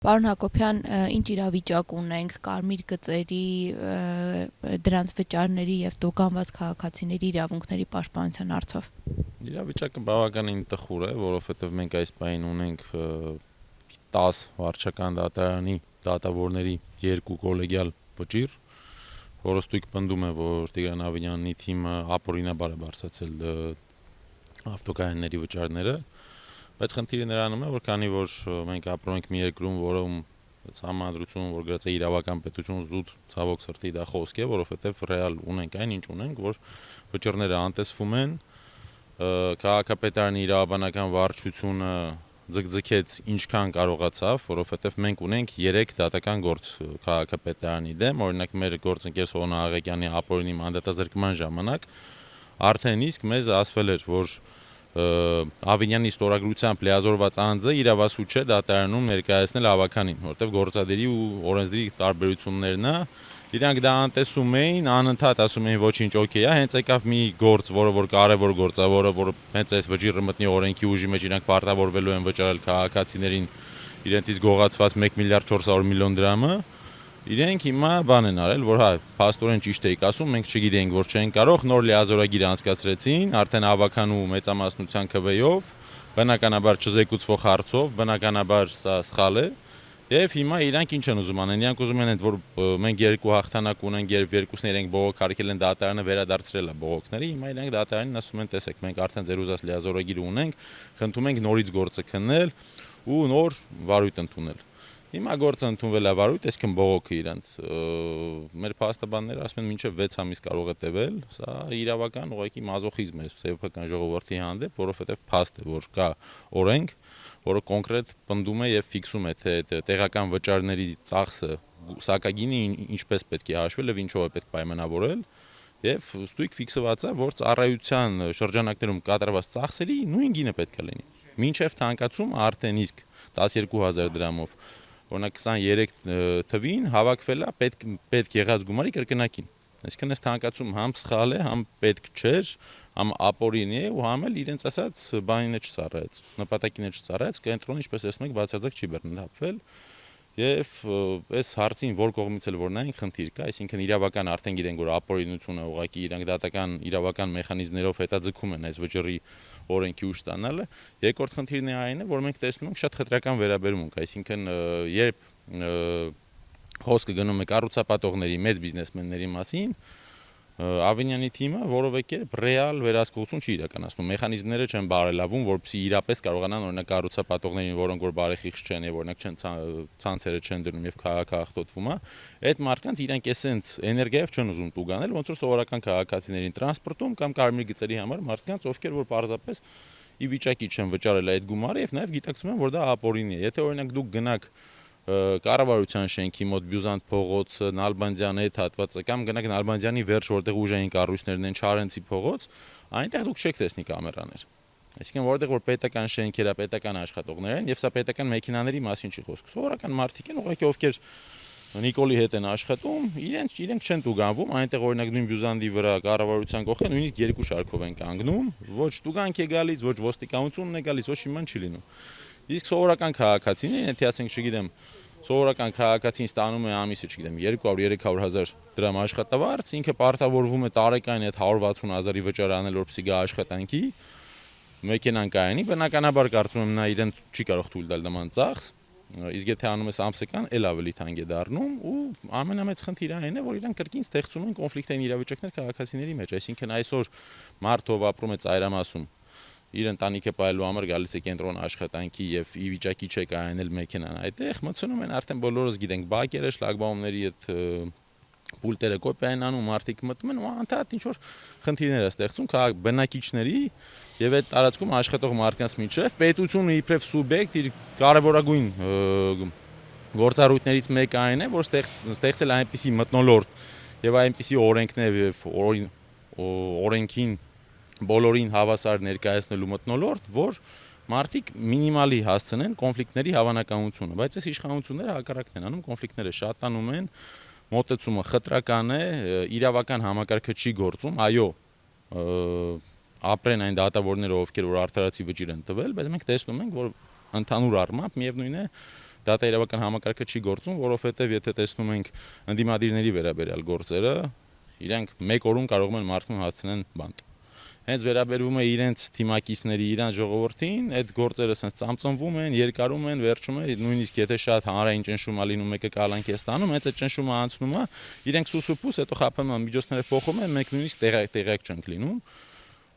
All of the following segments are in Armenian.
Պարոն Հակոբյան, ինչ իրավիճակ ունենք կարմիր գծերի, դրանց վճարների եւ տոկանված քաղաքացիների իրավունքների պաշտպանության հարցով։ Իրավիճակը բավականին տխուր է, որովհետև մենք այս պահին ունենք 10 վարչական դատարանի դատավորների 2 կոլեգիալ վճիռ, որը ստույգ պնդում է, որ Տիգրան Ավինյանի թիմը ապօրինաբար է բարձրացել ավտոկայանների վճարները, բայց խնդիրը նրանում է, որ քանի որ մենք ապրում ենք մի երկրում, որում համանդրություն, որ գրած է իրավական պետություն, զուտ ցավոք սրտի դա խոսք է, որովհետև ռեալ ունենք այն ինչ ունենք, որ վճիռները անտեսվում են, քաղաքապետարանի իրավաբանական վարչությունը ձգձգեց ինչքան կարողացավ, որովհետև մենք ունենք 3 դատական գործ քաղաքապետարանի դեմ, օրինակ մեր գործընկեր Սոնա Աղեկյանի ապօրինի մանդատազրկման ժամանակ արդեն իսկ մեզ ասվել էր, որ Ավինյանի ստորագրությամբ լիազորված անձը իրավասու չէ դատարանում ներկայացնել ավականին, որտեղ գործադիրի ու օրենսդրի տարբերություններն է, իրանք դա անտեսում էին, անընդհատ ասում էին ոչինչ օքեյ է, հենց եկավ մի գործ, որը որ կարևոր գործ է, որը հենց այս վճիռը մտնի օրենքի ուժի մեջ, իրանք պարտավորվելու են վճարել քաղաքացիներին իրենցից գողացված 1 միլիարդ 400 միլիոն դրամը, իրենք հիմա բան են արել, որ հա, փաստորեն ճիշտ էիք ասում, մենք չգիտեինք, որ չեն կարող, նոր լիազորագիր անցկացրեցին, արդեն ավականու մեծամասնության քվեով, բնականաբար չզեկուցվող հարցով, բնականաբար սա սխալ է, եւ հիմա իրանք ինչ են ուզում անեն, իրանք ուզում են որ մենք 2 հաղթանակ ունենք, երբ երկուսն իրենք բողոք արգել են դատարանը վերադարձրել է բողոքների, հիմա իրանք դատարանին ասում են, տեսեք, մենք արդեն ձեր ուզած լիազորագիրը ունենք, խնդրում ենք նորից գործը քննել ու նոր վարույթ ընդունել։ Հիմա գործը ընդունվել է վարույթ, այսինքն բողոքը իրանց մեր փաստաբանները ասում են մինչև 6 ամիս կարող է տևել, սա իրավական ուղղակի մազոխիզմ է սեփական ժողովրդի հանդեպ, որովհետև փաստ է, որ կա օրենք, որը կոնկրետ պնդում է եւ ֆիքսում է, թե տեղական վճարների ծախսը սակագինի ինչպես պետք է հաշվել եւ ինչով է պետք պայմանավորել, եւ ստույգ ֆիքսված է, որ ծառայության շրջանակներում կատարված ծախսերի նույն գինը պետք է լինի։ Մինչև թանկացումը արդեն իսկ 12000 դրամով օրինակ 23 թվին հավաքվել է պետք եղած գումարի կրկնակին։ Այսինքն այս թանկացում համ սխալ է, համ պետք չէր, համ ապօրինի է ու համ էլ իրենց ասած բանին է չծառայեց, նպատակին է չծառայեց, կենտրոնը ինչպես տեսնում եք բացարձակ չի բռնապվել։ Եվ այս հարցին որ կողմից էլ որ նայենք խնդիր կա, այսինքն իրավական արդեն գիտենք որ ապօրինությունը ուղղակի իրանք դատական իրավական մեխանիզմներով հետաձգում են այս վճռի օրենքի ուժ ստանալը։ Երկրորդ խնդիրն է այն է, որ մենք տեսնում ենք շատ խտրական վերաբերմունք, այսինքն երբ խոսքը գնում է կառուցապատողների, մեծ բիզնեսմենների մասին, Ավինյանի թիմը որևէ կերպ ռեալ վերահսկողություն չի իրականացնում, մեխանիզմները չեն բարելավում, որպեսզի իրապես կարողանան օրինակ կառուցապատողներին, որոնք որ բարեխիղճ չեն եւ օրինակ չեն ցանցերը չեն դնում եւ քաղաքահաղթոտվում է, այդ մարդկանց իրանք էսենց էներգիայով չեն ուզում տուգանել, ոնց որ սովորական քաղաքացիներին տրանսպորտում կամ կարմիր գծերի համար մարդկանց, ովքեր որ պարզապես ի վիճակի չեն վճարել այդ գումարը եւ նաեւ գիտակցում են, որ դա ապօրինի է։ Եթե օրինակ դուք գնաք կառավարության շենքի մոտ Բյուզանտ փողոցը, Նալբանդյանի այդ հատվածը կամ գնաք Նալբանդյանի վերջ, որտեղ ուժային կառույցներն են, Չարենցի փողոց, այնտեղ դուք չեք տեսնի կամերաներ։ Այսինքն որտեղ որ պետական շենքեր, պետական աշխատողներ են եւ սա պետական մեքենաների մասին չի խոսքը։ Սովորական մարդիկ են, ուղղակի ովքեր Նիկոլի հետ են աշխատում, իրենք չեն տուգանվում, այնտեղ օրինակ նույն Բյուզանդի վրա կառավարության կողքին նույնիսկ 2 շարքով են կանգնում, ոչ տուգանք է գալիս, ոչ ոստիկանությունն է գալիս, ոչ իման չի լինում։ Իսկ սովորական քաղաքացին, եթե ասենք, չգիտեմ, սովորական քաղաքացին ստանում է ամիսը, չգիտեմ, 200-300 հազար դրամ աշխատավարձ, ինքը պարտավորվում է տարեկան այդ 160 հազարի վճար անել, որպեսզի գա աշխատանքի, մեքենան կայանի, բնականաբար կարծում եմ նա իրեն չի կարող թույլ տալ նման ծախս, իսկ եթե անում ես ամսական, էլ ավելի թանկ է դառնում ու ամենամեծ խնդիրը այն է, որ իրենք կրկին ստեղծում են կոնֆլիկտային իրավիճակներ քաղաքացիների մեջ, այսինքն այսօր մարդ ով ապրում է ծայրամասում իր ընտանիքը պահելու համար գալիս է կենտրոն աշխատանքի եւ ի վիճակի չէ կայանել մեքենան այդտեղ, մտցնում են արդեն բոլորս գիտենք բակերը, շլագբաումների այդ պուլտերը կոպիա են անում, մարդիկ մտնում են ու անդադ ինչ որ խնդիրներ է ստեղծում բնակիչների եւ այդ տարածքում աշխատող մարդկանց միջեւ պետությունը իբրև սուբյեկտ իր կարևորագույն գործառույթներից մեկը այն է, որ ստեղծել այնպիսի մթնոլորտ եւ այնպիսի օրենքներ եւ օրենքին բոլորին հավասար ներկայացնելու մթնոլորտ, որ մարդիկ մինիմալի հասցնեն կոնֆլիկտների հավանականությունը, բայց այս իշխանությունները հակառակն են անում, կոնֆլիկտները շատանում են, մոտեցումը խտրական է, իրավական համակարգը չի գործում, այո, ապրեն այն դատավորները, ովքեր որ արդարացի վճիռ են տվել, բայց մենք տեսնում ենք, որ ընդհանուր առմամբ միևնույն է դատաիրավական համակարգը չի գործում, որովհետև եթե տեսնում ենք ընդդիմադիրների վերաբերյալ գործերը, իրենք 1 օրում կարող են մարդուն հասցնեն բանտ։ Հենց վերաբերվում է իրենց թիմակիցների, իրենց ժողովրդին, այդ գործերը sense ծամծմվում են, երկարում են, վերջում է, նույնիսկ եթե շատ հանրային ճնշում է լինում, մեկը կալանք է ստանում, հենց այդ ճնշումը անցնում է, իրենք սուսուփուս, հետո խափանման միջոցները փոխում են, մենք նույնիսկ տեղյակ չենք լինում։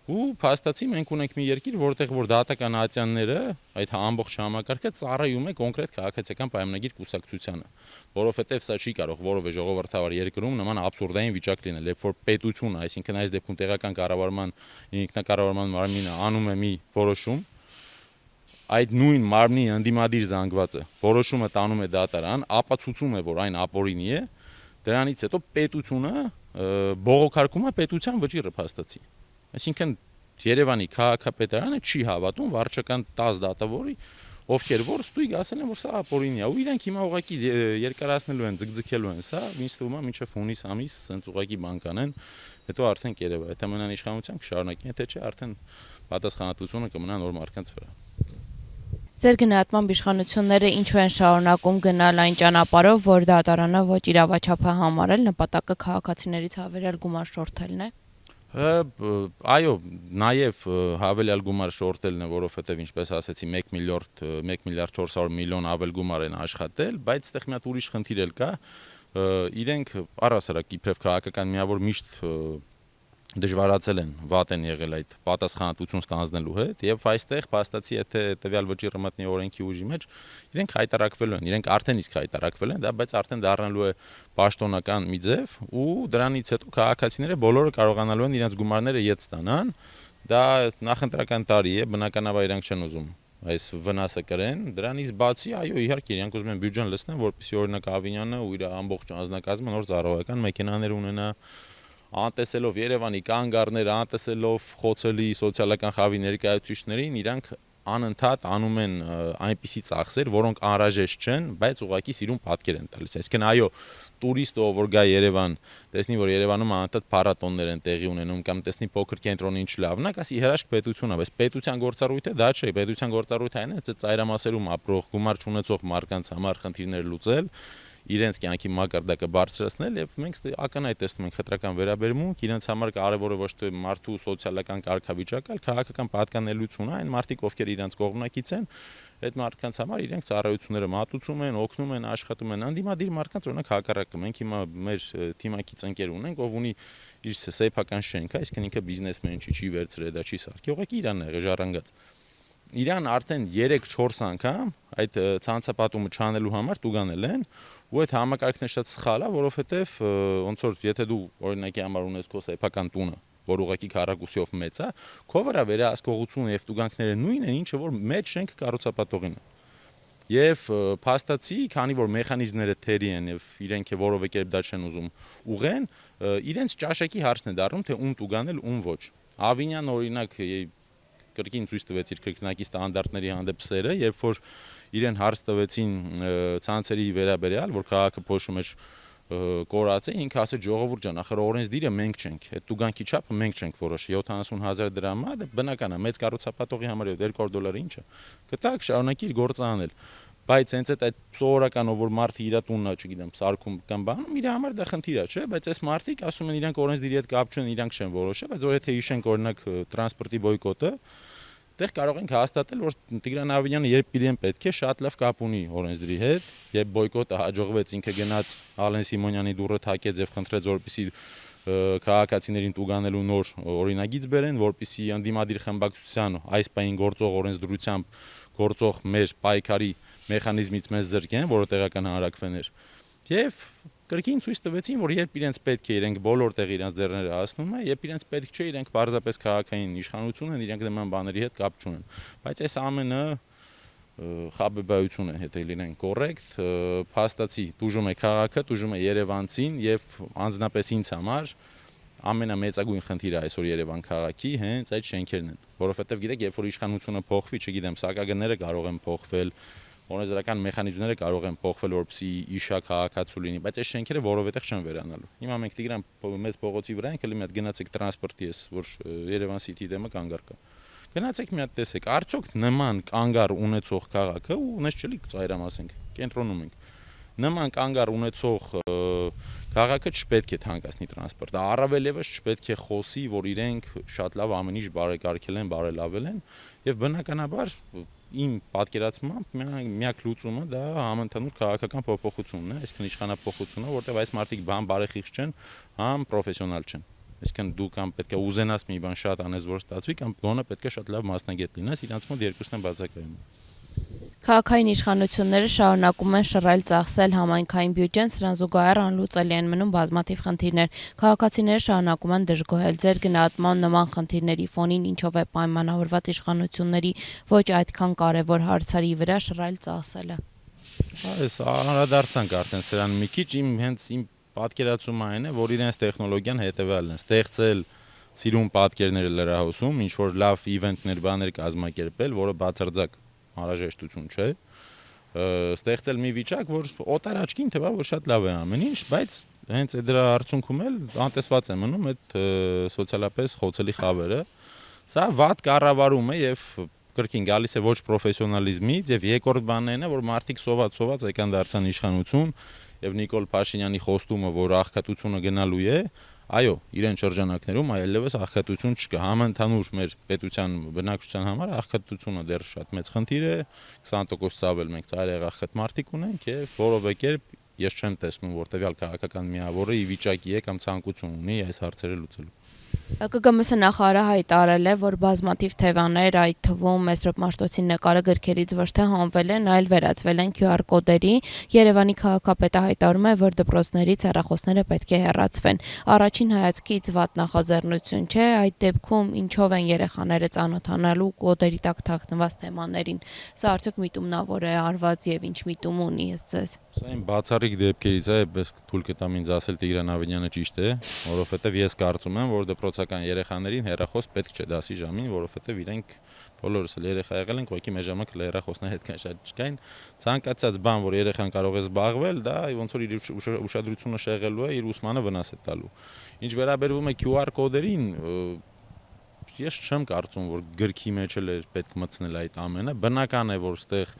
Ու փաստացի մենք ունենք մի երկիր, որտեղ որ դատական ատյանները, այդ ամբողջ համակարգը ծառայում է կոնկրետ քաղաքացիական պայմանագիր կուսակցությանը, որովհետև սա չի կարող որևէ ժողովրդավար երկրում նման աբսուրդային վիճակ լինել, երբ որ պետությունը, այսինքն այս դեպքում տեղական կառավարման ինքնակառավարման մարմինը անում է մի որոշում, այդ նույն մարմնի ընդդիմադիր զանգվածը որոշումը տանում է դատարան, ապացուցում է, որ այն ապօրինի է, դրանից հետո պետությունը բողոքարկում է պետության վճիռը փաստացի։ Այսինքն Երևանի քաղաքապետարանը չի հավատում վարչական 10 դատավորի, ովքեր որ ստույգ ասել են, որ սա ապօրինի է, ու իրենք հիմա ուղղակի երկարացնելու են, ձգձգելու են սա, ինձ թվում է մինչև հունիս ամիս սենց ուղղակի բան կանեն, հետո արդեն կերևա, եթե մնան իշխանության կշարունակեն, եթե չէ, արդեն պատասխանատվությունը կմնա նոր մարդկանց վրա։ Ձեր գնահատմամբ իշխանությունները ինչու են շարունակում գնալ այն ճանապարհով, որ դատարանը ոչ իրավաչափ է համարել, նպատակը քաղաքացիներից հավելյալ գումար շորթելն է։ Այո, նաև հավելյալ գումար շորտելն է, որովհետև ինչպես ասեցի 1 միլիարդ 400 միլիոն ավել գումար են աշխատել, բայց այդտեղ մի հատ ուրիշ խնդիր էլ կա, իրենք առհասարակ իբրև քաղաքական միավոր միշտ դժվարացել են, վատ են եղել այդ պատասխանատվություն ստանձնելու հետ, եւ այստեղ փաստացի եթե տվյալ վճիռը մտնի օրենքի ուժի մեջ, իրենք հայտարարակվելու են, իրենք արդեն իսկ հայտարարակվել են, դա բայց արդեն դառնալու է պաշտոնական մի ձև ու դրանից հետո քաղաքացիները բոլորը կարողանալու են իրենց գումարները ետ ստանան, դա նախընտրական տարի է, բնականաբար իրենք չեն ուզում այս վնասը կրեն, դրանից բացի այո իհարկե իրենք ուզում են բյուջեն լցնեն, որպեսզի օրինակ Ավինյանը ու իր ամբողջ անձնակազմը նոր ծառայական մեքենաներ ունենա, անտեսելով Երևանի կանգառները, անտեսելով խոցելի սոցիալական խավի ներկայացուցիչներին, իրանք անընդհատ անում են այնպիսի ծախսեր, որոնք անհրաժեշտ չեն, բայց ուղղակի սիրուն պատկեր են տալիս։ Այսինքն այո, տուրիստը որ գա Երևան, տեսնի որ Երևանում անընդհատ փառատոններ են տեղի ունենում կամ տեսնի փոքր կենտրոնը ինչ լավն է, ասի հրաշք պետությունն է, բայց պետության գործառույթը դա չէ, պետության գործառույթը այն է, այդ ծայրամասերում ապրող գումար չունեցող մարդկանց համար խնդիրներ լուծել, իրենց կյանքի մակարդակը բարձրացնել եւ մենք ակնհայտ տեսնում ենք խտրական վերաբերմունք, իրենց համար կարեւորը ոչ թե մարդու սոցիալական կարգավիճակը, այլ քաղաքական պատկանելությունը, այն մարդիկ, ովքեր իրենց կողմնակից են, այդ մարդկանց համար իրենք ծառայությունները մատուցում են, օգնում են, աշխատում են, անդիմադիր մարդկանց օրինակ հակառակը։ Մենք հիմա մեր թիմակից ընկեր ունենք, ով ունի իր սեփական շենք, այսինքն ինքը բիզնեսմեն չի վերցրել, դա չի սարքի, ուղղակի իրանն է ժառանգած։ Իրան արդեն 3-4 անգամ այդ ցանցապատումը չանելու համար տուգանել են ու այդ համակարգն է շատ սխալ է, որովհետև ոնց որ եթե դու օրինակի համար ունես քո սեփական տունը, որ ուղղակի քառակուսիով մեծ է, քո վրա վերահսկողությունը եւ տուգանքները նույնն են, ինչը որ մեծ շենք կառուցապատողին է։ Եվ փաստացի, քանի որ մեխանիզմները թերի են եւ իրենք է որովե կերպ դա չեն ուզում ուղեն, իրենց ճաշակի հարցն է դառնում, թե ում տուգանել, ում ոչ։ Ավինյան օրինակ կրկին ցույց տվեց իր կրկնակի ստանդարտների հանդեպ սերը, երբ որ իրեն հարց տվեցին ցանցերի վերաբերյալ, որ քաղաքը փոշու մեջ կորած է, ինքը ասեց ժողովուրդ ջան, ախր օրենսդիրը մենք չենք, այդ տուգանքի չափը մենք չենք որոշի, 70,000 դրամ է, դա բնական է, մեծ կառուցապատողի համար $200 ինչ է։ Գտակ շարունակի իր գործը անել։ Բայց հենց այդ սովորական ով որ մարդը իր տունն է, չգիտեմ, սարքում կամ բանում, իր համար դա խնդիր է, չէ՞, բայց այս մարդիկ ասում են իրանք օրենսդիրի հետ կապ չունեն, իրանք չեն որոշել, բայց որ եթե հիշենք օրինակ տրանսպորտի բոյկոտը, այդտեղ կարող ենք հաստատել, որ Տիգրան Ավինյանը երբ իրեն պետք է շատ լավ կապ ունի օրենսդրի հետ, երբ բոյկոտը հաջողվեց, ինքը գնաց Ալեն Սիմոնյանի դուռը թակեց եւ խնդրեց, որպեսզի քաղաքացիներին տուգանելու նոր օրինագիծ բերեն, որպեսզի ընդդիմադիր խմբակցության այս պահին գործող օրենսդրությամբ գործող մեր պայքարի մեխանիզմից մեզ զրկեն, որը տեղական հանրակրվեն էր։ Եվ կրկին ցույց տվեցին, որ երբ իրենց պետք է, իրենք բոլոր տեղ իրենց ձեռները հասնում է, երբ իրենց պետք չէ, իրենք պարզապես քաղաքային իշխանություն են, իրենք նման բաների հետ կապ չունեն։ Բայց այս ամենը խաբեբայություն է, եթե լինենք կոռեկտ, փաստացի դուժում է քաղաքը, դուժում է երևանցին եւ անձնապես ինձ համար ամենամեծագույն խնդիրը այսօր Երևան քաղաքի հենց այդ շենքերն են, որովհետեւ գիտեք, երբ որ իշխանությունը փոխվի, չգիտեմ, սակագները կարող են փոխվել, օրենսդրական մեխանիզմները կարող են փոխվել, որպեսզի իշա քաղաքացու լինի, բայց այս շենքերը որովհետեւ չեն վերանալու։ Հիմա մենք Տիգրան մեծ փողոցի վրա ենք, ելի մի հատ գնացեք տրանսպորտի ես, որ Երևան City դեմը կանգ առկա։ Գնացեք մի հատ տեսեք, արդյոք նման կանգար ունեցող քաղաքը ու ունես չլի ծայրամասենք, կենտրոնում ենք։ Նման կանգար ունեցող քաղաքը չպետք է թանկացնի տրանսպորտը, առավել եւս չպետք է խոսի, որ իրենք շատ լավ ամեն ինչ բարեկարգել են, բարելավել են, եւ բնականաբար իմ պատկերացմամբ միակ լուծումը դա համընդհանուր քաղաքական փոփոխությունն է, այսինքն իշխանապողությունը, որտեղ այս մարդիկ բան բարեխիղճ չեն, համ պրոֆեսիոնալ չեն։ Այսինքն դու կամ պետք է ուզենաս մի բան շատ անես, որ ստացվի, կամ գոնե պետք է շատ լավ մասնագետ լինես, իրանց մոտ երկուսն են բացակայում։ Քաղաքային իշխանությունները շարունակում են շռայլ ծախսել համայնքային բյուջեն, սրան զուգահեռ անլուծելի են մնում բազմաթիվ խնդիրներ։ Քաղաքացիները շարունակում են դժգոհել ձեր գնահատման նման խնդիրների ֆոնին, ինչով է պայմանավորված իշխանությունների ոչ այդքան կարևոր հարցերի վրա շռայլ ծախսելը։ Այս անդրադարձանք արդեն սրան մի քիչ, իմ պատկերացումը այն է, որ իրենց տեխնոլոգիան հետևյալն է, ստեղծել սիրուն պատկերները լրահոսում, ինչ որ լավ իվենտներ, բաներ կազմակերպել, որը բացարձակ անհրաժեշտություն չէ, ստեղծել մի վիճակ, որ օտար աչքին թվա, որ շատ լավ է ամեն ինչ, բայց հենց այդ դրա արդյունքում էլ անտեսված է մնում այդ սոցիալապես խոցելի խավերը։ Սա վատ կառավարում է եւ կրկին գալիս է ոչ պրոֆեսիոնալիզմից եւ երկրորդ բանն է, որ մարդիկ սոված եկան դարձան իշխանություն եւ Նիկոլ Փաշինյանի խոստումը, որ աղքատությունը գնալու է, այո, իրեն շրջանակներում այլևս աղքատություն չկա։ Համընդհանուր մեր պետության բնակչության համար աղքատությունը դեռ շատ մեծ խնդիր է, 20% ցավել մենք ծայրահեղ աղքատ մարդիկ ունենք եւ որովե կերպ ես չեմ տեսնում, որ տվյալ քաղաքական միավորը ի վիճակի է կամ ցանկություն ունի այս հարցերը լուծելու։ ԿԿՄՍ նախարարը հայտարարել է, որ բազմաթիվ թեմաներ, այդ թվում Մեսրոպ Մաշտոցի նկարը գրքերից ոչ թե հանվել են, այլ վերածվել են QR կոդերի։ Երևանի քաղաքապետը հայտարարում է, որ դպրոցներից հեռախոսները պետք է հեռացվեն։ Առաջին հայացքից վատ նախաձեռնություն չէ, այդ դեպքում ինչով են երեխաները ծանոթանալու կոդերի տակ թաքնված թեմաներին։ Սա արդյոք միտումնավոր է արված եւ ինչ միտում ունի ըստ ձեզ։ Սա իմ բացառիկ դեպքերից է, պես թույլ կտամ ինձ ասել Տիգրան Ավենյանը ճիշտ է, որովհետև ես կարծում եմ, որ դպրոցական երեխաներին հեռախոս պետք չէ դասի ժամին, որովհետև իրենք բոլորս էլ երեխա եղել ենք, ուղղակի մեր ժամանակ հեռախոսներ այդքան շատ չկային։ Ցանկացած բան, որ երեխան կարող է զբաղվել, դա ոնց որ իր ուշադրությունը շեղելու է, իր ուսմանը վնաս է տալու։ Ինչ վերաբերվում է QR կոդերին, ես չեմ կարծում, որ գրքի մեջ էլ է պետք մտցնել այդ ամենը։ Բնական է, որ այդտեղ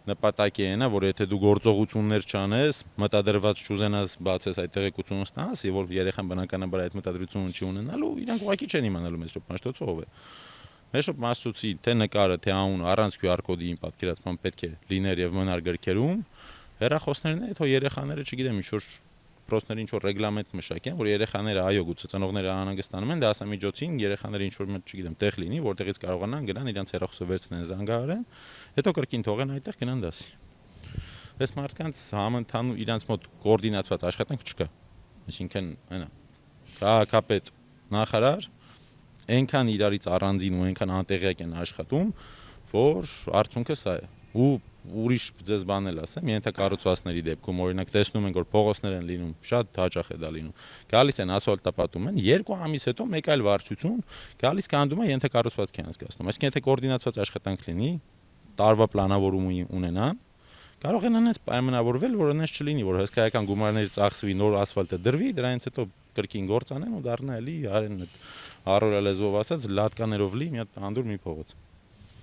նպատակի է նա, որ եթե դու գործողություններ չանես, մտադրված չուզենաս բացես այդ տեղեկությունը ստանաս, եւ որ երեխան բնականաբար այդ մտադրությունը չի ունենալու, իրանք ուղղակի չեն իմանալու Մեսրոպ Մաշտոցը ով է։ Մեսրոպ Մաշտոցի թե նկարը, թե անունը առանց QR կոդի իմ պատկերացման պետք է լիներ եւ մնար գրքերում։ Հեռախոսներն է, թող երեխաները, չգիտեմ, ինչ որ պրոստներ ինչ որ ռեգլամենտ մշակեն, որ երեխաները այո, գուցե ծնողները անհանգստանում են, դասամիջոցին երեխաները ինչ որ չգիտեմ, տեղ լինի, որտեղից կարողանան գնան իրենց հեռախոսը վերցնեն, զանգահարեն, հետո կրկին թողեն այդտեղ գնան դասի։ Այս մարդկանց համընդհանուր իրենց մոտ կոորդինացված աշխատանք չկա։ Այսինքն, այնա, քաղաքապետ, նախարար այնքան իրարից առանձին ու այնքան անտեղյակ են աշխատում, որ արդյունքը սա է։ Ու ուրիշ ձեզ բան էլ ասեմ, ենթակառուցվածքների դեպքում օրինակ տեսնում ենք, որ փողոցներ են լինում, շատ հաճախ է դա լինում։ Գալիս են ասֆալտապատում են, 2 ամիս հետո մեկ այլ վարչություն գալիս կանդում է ենթակառուցվածքի անցկացնում։ Այսինքն եթե կոորդինացված աշխատանք լինի, տարվա պլանավորում ունենան, կարող են այնպես պայմանավորվել, որ այնպես չլինի, որ հսկայական գումարների ծախսվի, նոր ասֆալտը դրվի, դրանից հետո կրկին գործ անեն ու դառնա էլի արեն այդ առօրյա լեզվով ասած լատկաներով լի մի հատ անդուր մի փողոց։